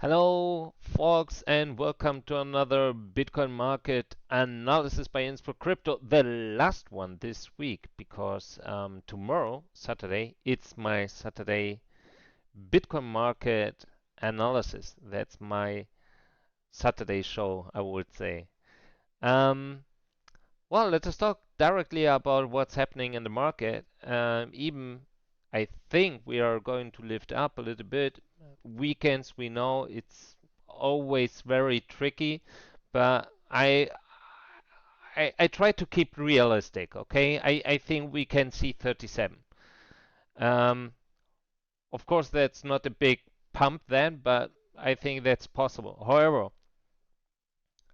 Hello, folks, and welcome to another Bitcoin market analysis by Inspocrypto, the last one this week, because tomorrow, Saturday, it's my Saturday Bitcoin market analysis. That's my Saturday show, I would say. Um, well, let us talk directly about what's happening in the market. Even I think we are going to lift up a little bit. Weekends, we know it's always very tricky, but I try to keep realistic. Okay, I think we can see 37. Um, of course, that's not a big pump then, but I think that's possible. However,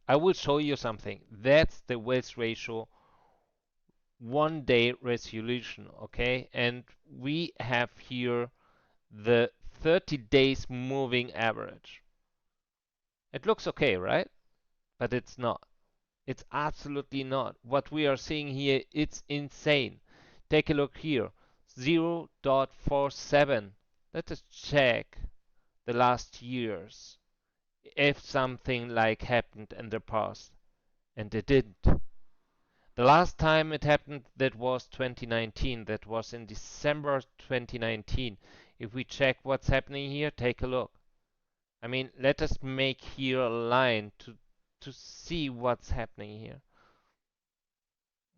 I will show you something. That's the wealth ratio 1 day resolution, okay? And we have here the 30 days moving average. It looks okay, right? But it's not. It's absolutely not. What we are seeing here, it's insane. Take a look here. 0.47. Let us check the last years if something like happened in the past. And it didn't. The last time it happened, that was 2019. That was in December 2019. If we check what's happening here, take a look. I mean, let us make here a line to see what's happening here.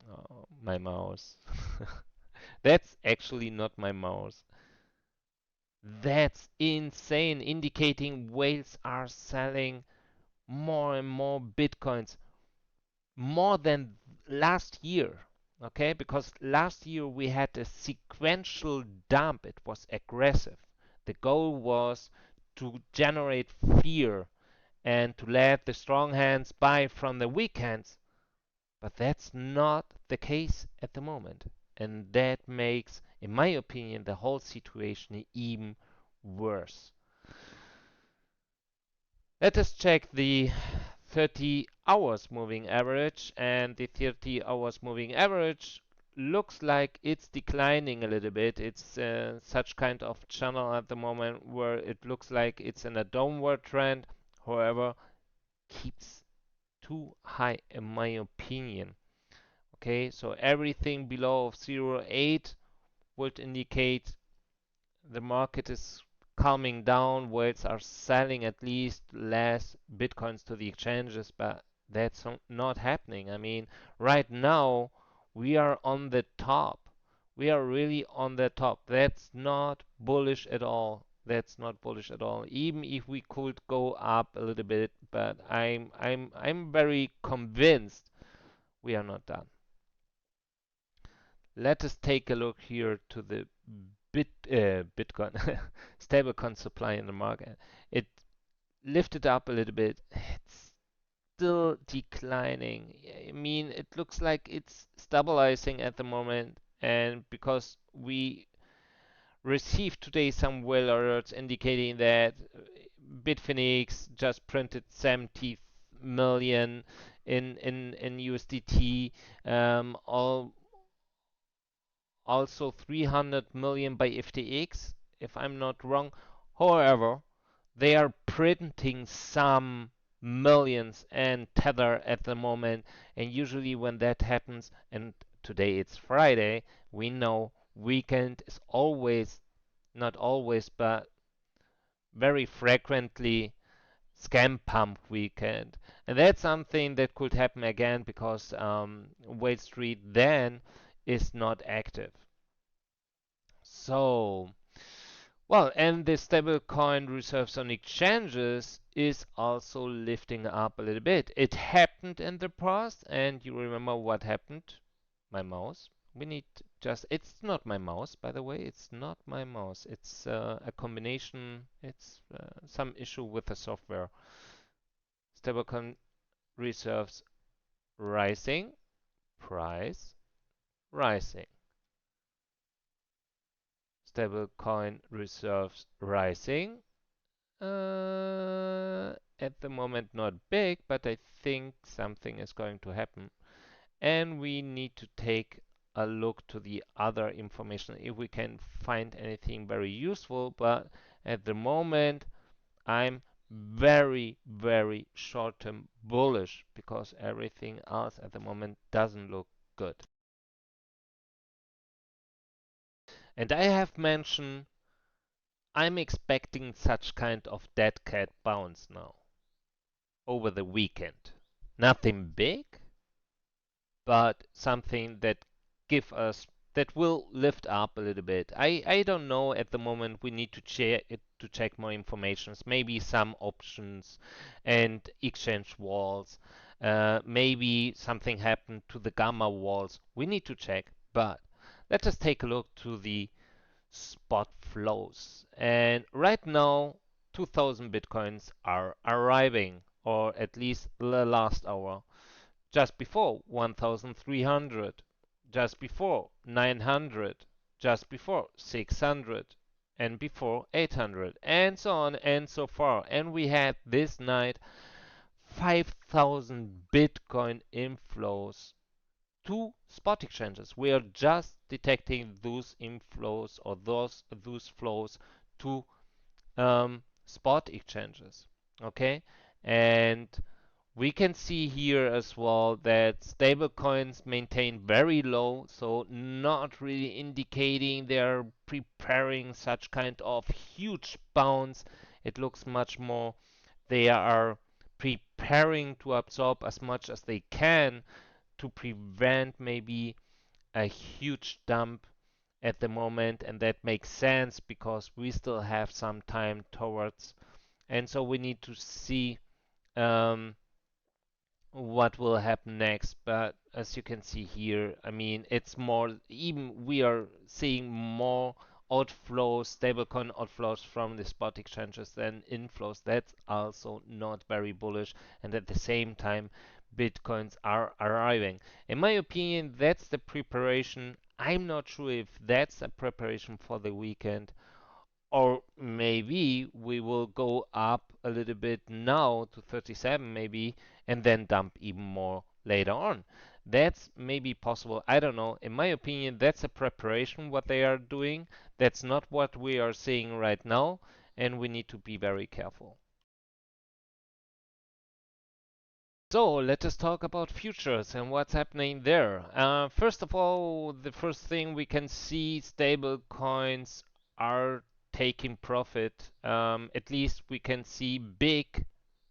Oh, my mouse. That's actually not my mouse. That's insane, indicating whales are selling more and more bitcoins, more than last year. Okay, because last year we had a sequential dump. It was aggressive. The goal was to generate fear and to let the strong hands buy from the weak hands. But that's not the case at the moment. And that makes, in my opinion, the whole situation even worse. Let us check the 30 hours moving average, and the 30 hours moving average looks like it's declining a little bit. It's such kind of channel at the moment where it looks like it's in a downward trend. However, keeps too high in my opinion. Okay, so everything below 0.8 would indicate the market is calming down, whales are selling at least less bitcoins to the exchanges, but that's not happening. I mean, right now we are on the top. We are really on the top. That's not bullish at all. That's not bullish at all. Even if we could go up a little bit, but I'm very convinced we are not done. Let us take a look here to the Bitcoin stablecoin supply in the market. It lifted up a little bit. It's still declining. I mean, it looks like it's stabilizing at the moment, and because we received today some whale alerts indicating that Bitfinex just printed 70 million in USDT. All also 300 million by FTX, if I'm not wrong. However, they are printing some millions and Tether at the moment, and usually when that happens, and today it's Friday, we know weekend is always, not always, but very frequently scam pump weekend. And that's something that could happen again because Wall Street then is not active. So, well, and the stablecoin reserves on exchanges is also lifting up a little bit. It happened in the past, and you remember what happened? My mouse. We need just, it's not my mouse, by the way, it's not my mouse. It's a combination, it's some issue with the software. Stablecoin reserves rising, price rising. Stablecoin reserves rising. At the moment, not big, but I think something is going to happen. And we need to take a look to the other information if we can find anything very useful. But at the moment, I'm very, very short-term bullish because everything else at the moment doesn't look good. And I have mentioned I'm expecting such kind of dead cat bounce now over the weekend. Nothing big, but something that give us that will lift up a little bit. I don't know at the moment. We need to check more informations. Maybe some options and exchange walls. Maybe something happened to the gamma walls. We need to check. But let us take a look to the spot flows. And right now, 2,000 bitcoins are arriving, or at least the last hour. Just before 1,300, just before 900, just before 600, and before 800, and so on and so far. And we had this night 5,000 Bitcoin inflows to spot exchanges. We are just detecting those inflows or those flows to spot exchanges. Okay, and we can see here as well that stable coins maintain very low, so not really indicating they're preparing such kind of huge bounce. It looks much more they are preparing to absorb as much as they can to prevent maybe a huge dump at the moment, and that makes sense because we still have some time towards, and so we need to see um, what will happen next. But as you can see here, I mean, it's more, even we are seeing more outflows, stablecoin outflows from the spot exchanges than inflows. That's also not very bullish. And at the same time, bitcoins are arriving. In my opinion, that's the preparation. I'm not sure if that's a preparation for the weekend, or maybe we will go up a little bit now to 37 maybe, and then dump even more later on. That's maybe possible. I don't know. In my opinion, that's a preparation what they are doing. That's not what we are seeing right now, and we need to be very careful. So let us talk about futures and what's happening there. First of all, the first thing we can see, stable coins are taking profit. At least we can see big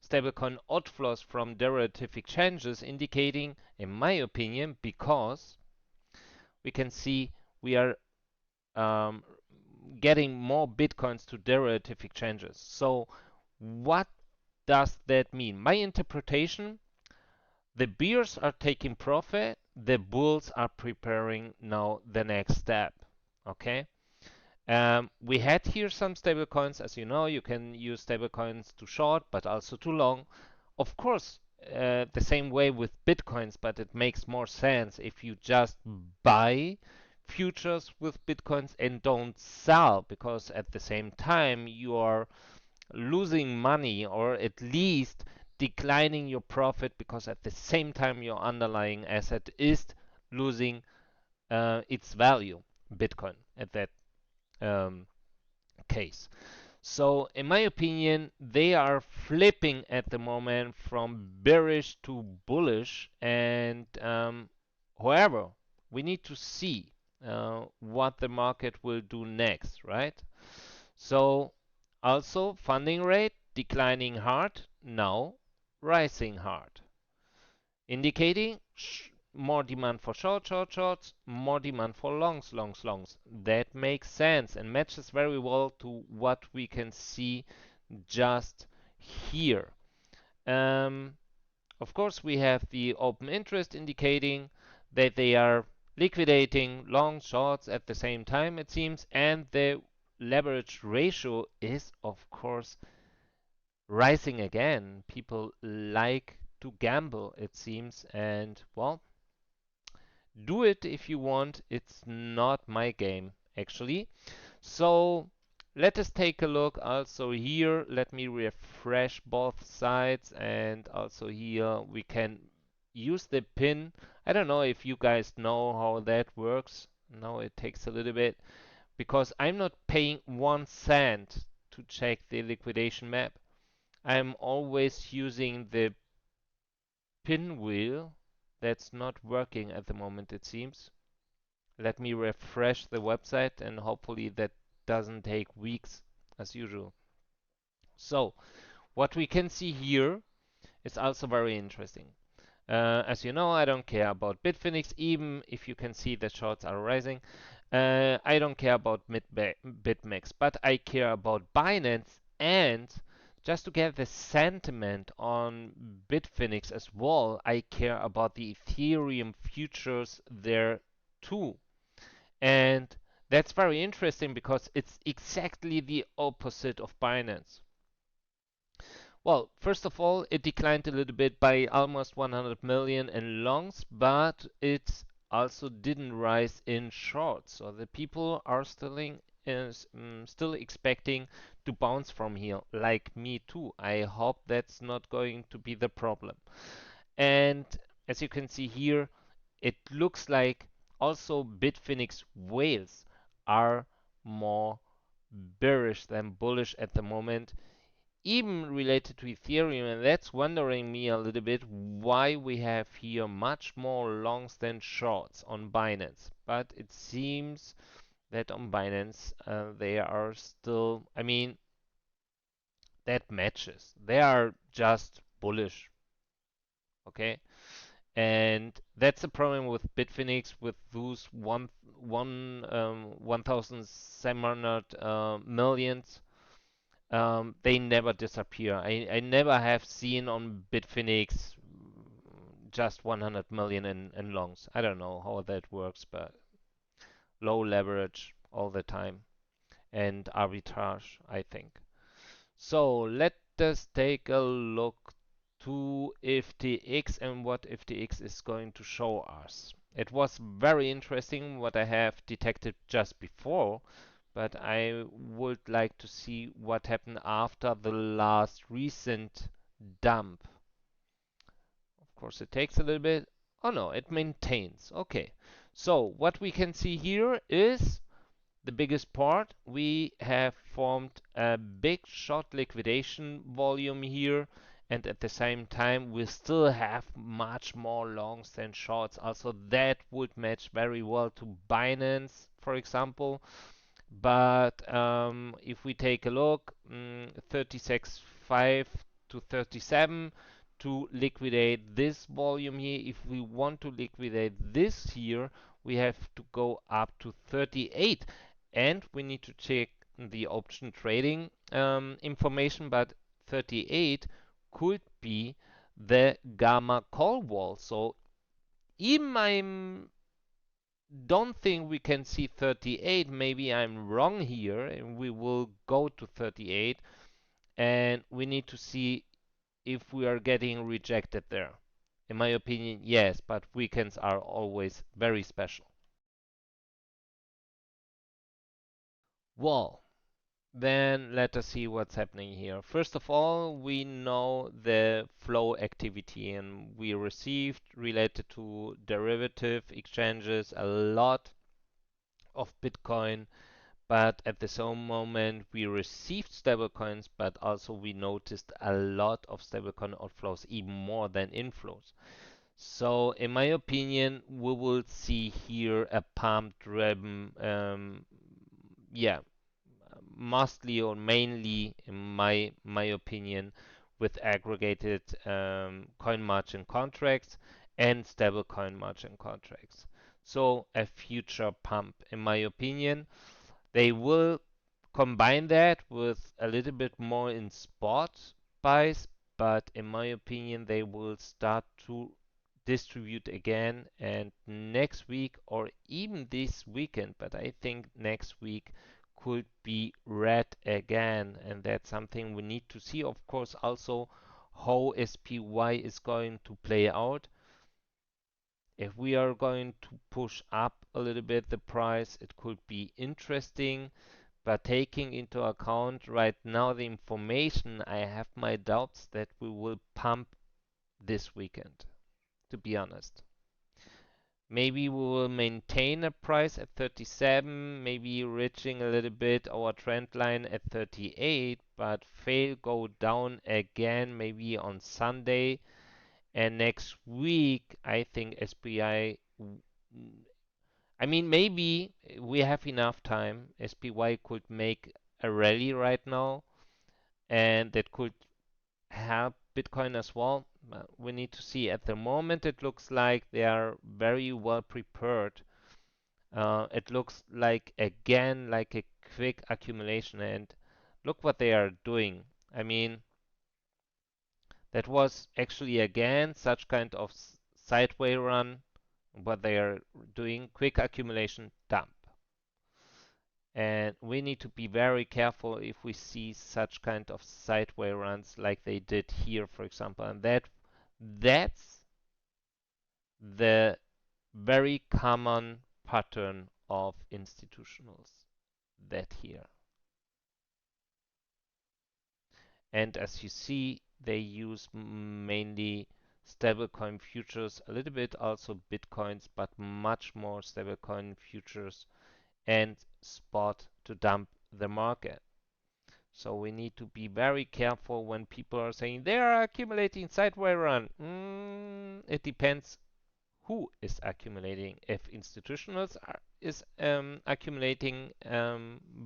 stablecoin outflows from derivative exchanges, indicating, in my opinion, because we can see we are um, getting more bitcoins to derivative exchanges. So what does that mean? My interpretation, the bears are taking profit, the bulls are preparing now the next step. Okay. We had here some stable coins. As you know, you can use stable coins to short, but also to long. Of course, the same way with bitcoins, but it makes more sense if you just buy futures with bitcoins and don't sell, because at the same time you are losing money, or at least declining your profit, because at the same time your underlying asset is losing its value, Bitcoin, at that um, case. So, in my opinion, they are flipping at the moment from bearish to bullish, and however, we need to see what the market will do next, right? So, also funding rate declining hard, now rising hard, indicating more demand for shorts, more demand for longs. That makes sense and matches very well to what we can see just here. Um, of course, we have the open interest indicating that they are liquidating long shorts at the same time, it seems, and the leverage ratio is, of course, rising again. People like to gamble, it seems, and well, do it if you want. It's not my game, actually. So let us take a look also here. Let me refresh both sides, and also here we can use the pin. I don't know if you guys know how that works. No, it takes a little bit because I'm not paying 1 cent to check the liquidation map. I'm always using the pinwheel. That's not working at the moment, it seems. Let me refresh the website and hopefully that doesn't take weeks as usual. So, what we can see here is also very interesting. As you know, I don't care about Bitfinex, even if you can see the shorts are rising. I don't care about BitMEX, but I care about Binance. And just to get the sentiment on Bitfinex as well, I care about the Ethereum futures there too. And that's very interesting because it's exactly the opposite of Binance. Well, first of all, it declined a little bit by almost 100 million in longs, but it also didn't rise in shorts. So the people are still expecting to bounce from here, like me too. I hope that's not going to be the problem. And as you can see here, it looks like also Bitfinex whales are more bearish than bullish at the moment, even related to Ethereum, and that's wondering me a little bit why we have here much more longs than shorts on Binance. But it seems that on Binance they are still, I mean, that matches. They are just bullish, okay? And that's the problem with Bitfinex with those 1,700 millions. They never disappear. I never have seen on Bitfinex just 100 million in longs. I don't know how that works, but low leverage all the time and arbitrage, I think. So let us take a look to FTX and what FTX is going to show us. It was very interesting what I have detected just before, but I would like to see what happened after the last recent dump. Of course, it takes a little bit. Oh no, it maintains. Okay. So what we can see here is the biggest part. We have formed a big short liquidation volume here, and at the same time we still have much more longs than shorts. Also, that would match very well to Binance, for example. But if we take a look, 36.5 to 37 to liquidate this volume here. If we want to liquidate this here, we have to go up to 38. And we need to check the option trading information, but 38 could be the gamma call wall. So even I'm don't think we can see 38. Maybe I'm wrong here, and we will go to 38, and we need to see if we are getting rejected there. In my opinion, yes, but weekends are always very special. Well, then let us see what's happening here. First of all, we know the flow activity, and we received related to derivative exchanges a lot of Bitcoin, but at the same moment we received stablecoins, but also we noticed a lot of stablecoin outflows, even more than inflows. So in my opinion, we will see here a pump driven, yeah, mostly or mainly, in my opinion, with aggregated coin margin contracts and stable coin margin contracts. So a future pump, in my opinion. They will combine that with a little bit more in spot buys, but in my opinion, they will start to distribute again. And next week, or even this weekend, but I think next week could be red again. And that's something we need to see. Of course, also how SPY is going to play out. If we are going to push up a little bit the price, it could be interesting. But taking into account right now the information, I have my doubts that we will pump this weekend, to be honest. Maybe we will maintain a price at 37, maybe reaching a little bit our trend line at 38, but fail, go down again maybe on Sunday. And next week, I think SPY, I mean, maybe we have enough time. SPY could make a rally right now, and that could help Bitcoin as well. We need to see. At the moment, it looks like they are very well prepared. It looks like again like a quick accumulation, and look what they are doing. I mean, that was actually again such kind of sideway run. What they are doing, quick accumulation, dump. And we need to be very careful if we see such kind of sideway runs like they did here, for example. And that's the very common pattern of institutionals. That here. And as you see, they use mainly stablecoin futures, a little bit also bitcoins, but much more stablecoin futures and spot to dump the market. So we need to be very careful when people are saying they are accumulating sideway run. It depends who is accumulating. If institutionals is accumulating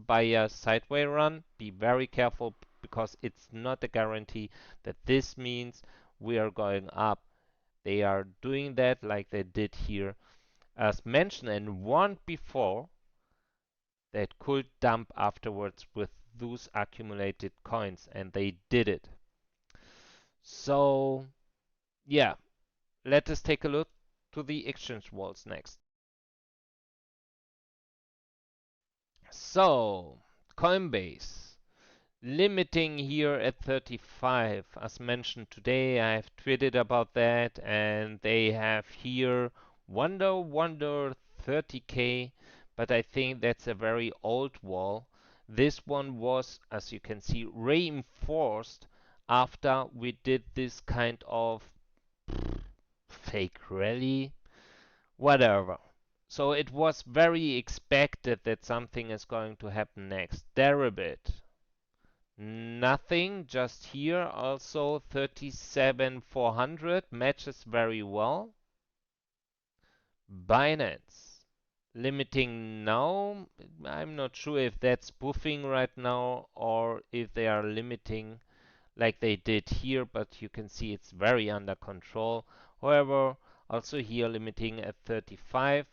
by a sideway run, be very careful because it's not a guarantee that this means we are going up. They are doing that like they did here, as mentioned and warned before, that could dump afterwards with those accumulated coins, and they did it. So, yeah, let us take a look to the exchange walls next. So, Coinbase limiting here at 35. As mentioned today, I have tweeted about that, and they have here wonder 30k, but I think that's a very old wall. This one was, as you can see, reinforced after we did this kind of fake rally, whatever. So it was very expected that something is going to happen next. Deribit, nothing, just here also 37,400 matches very well. Binance limiting now. I'm not sure if that's spoofing right now or if they are limiting like they did here, but you can see it's very under control. However, also here limiting at 35,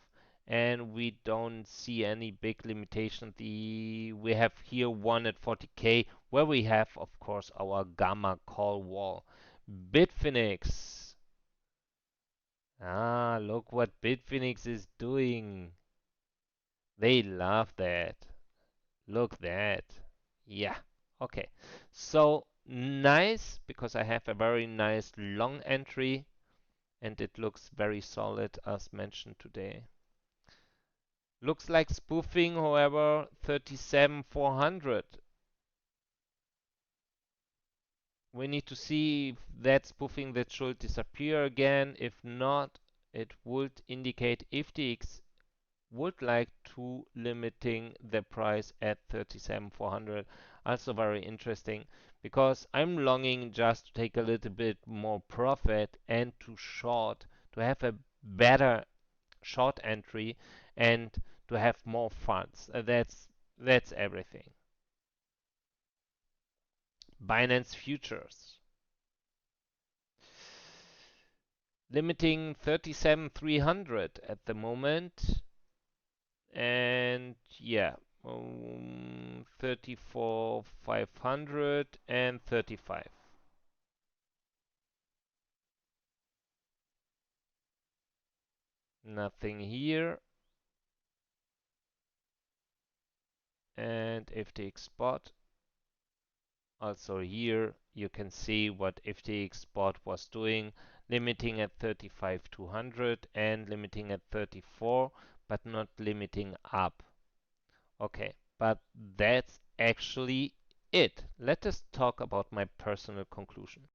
and we don't see any big limitation. We have here one at 40k, where we have, of course, our gamma call wall. Bitfinex. Look what Bitfinex is doing. They love that. Look that. Yeah. Okay. So nice, because I have a very nice long entry and it looks very solid as mentioned today. Looks like spoofing, however, 37,400. We need to see if that spoofing that should disappear again. If not, it would indicate FTX would like to limiting the price at 37,400. Also very interesting, because I'm longing just to take a little bit more profit and to short, to have a better short entry and to have more funds. That's everything. Binance futures limiting 37,300 at the moment. And yeah, 34,500 and 35. Nothing here. And FTX spot. Also here you can see what FTX spot was doing, limiting at 35,200 and limiting at 34, but not limiting up. Okay, but that's actually it. Let us talk about my personal conclusion.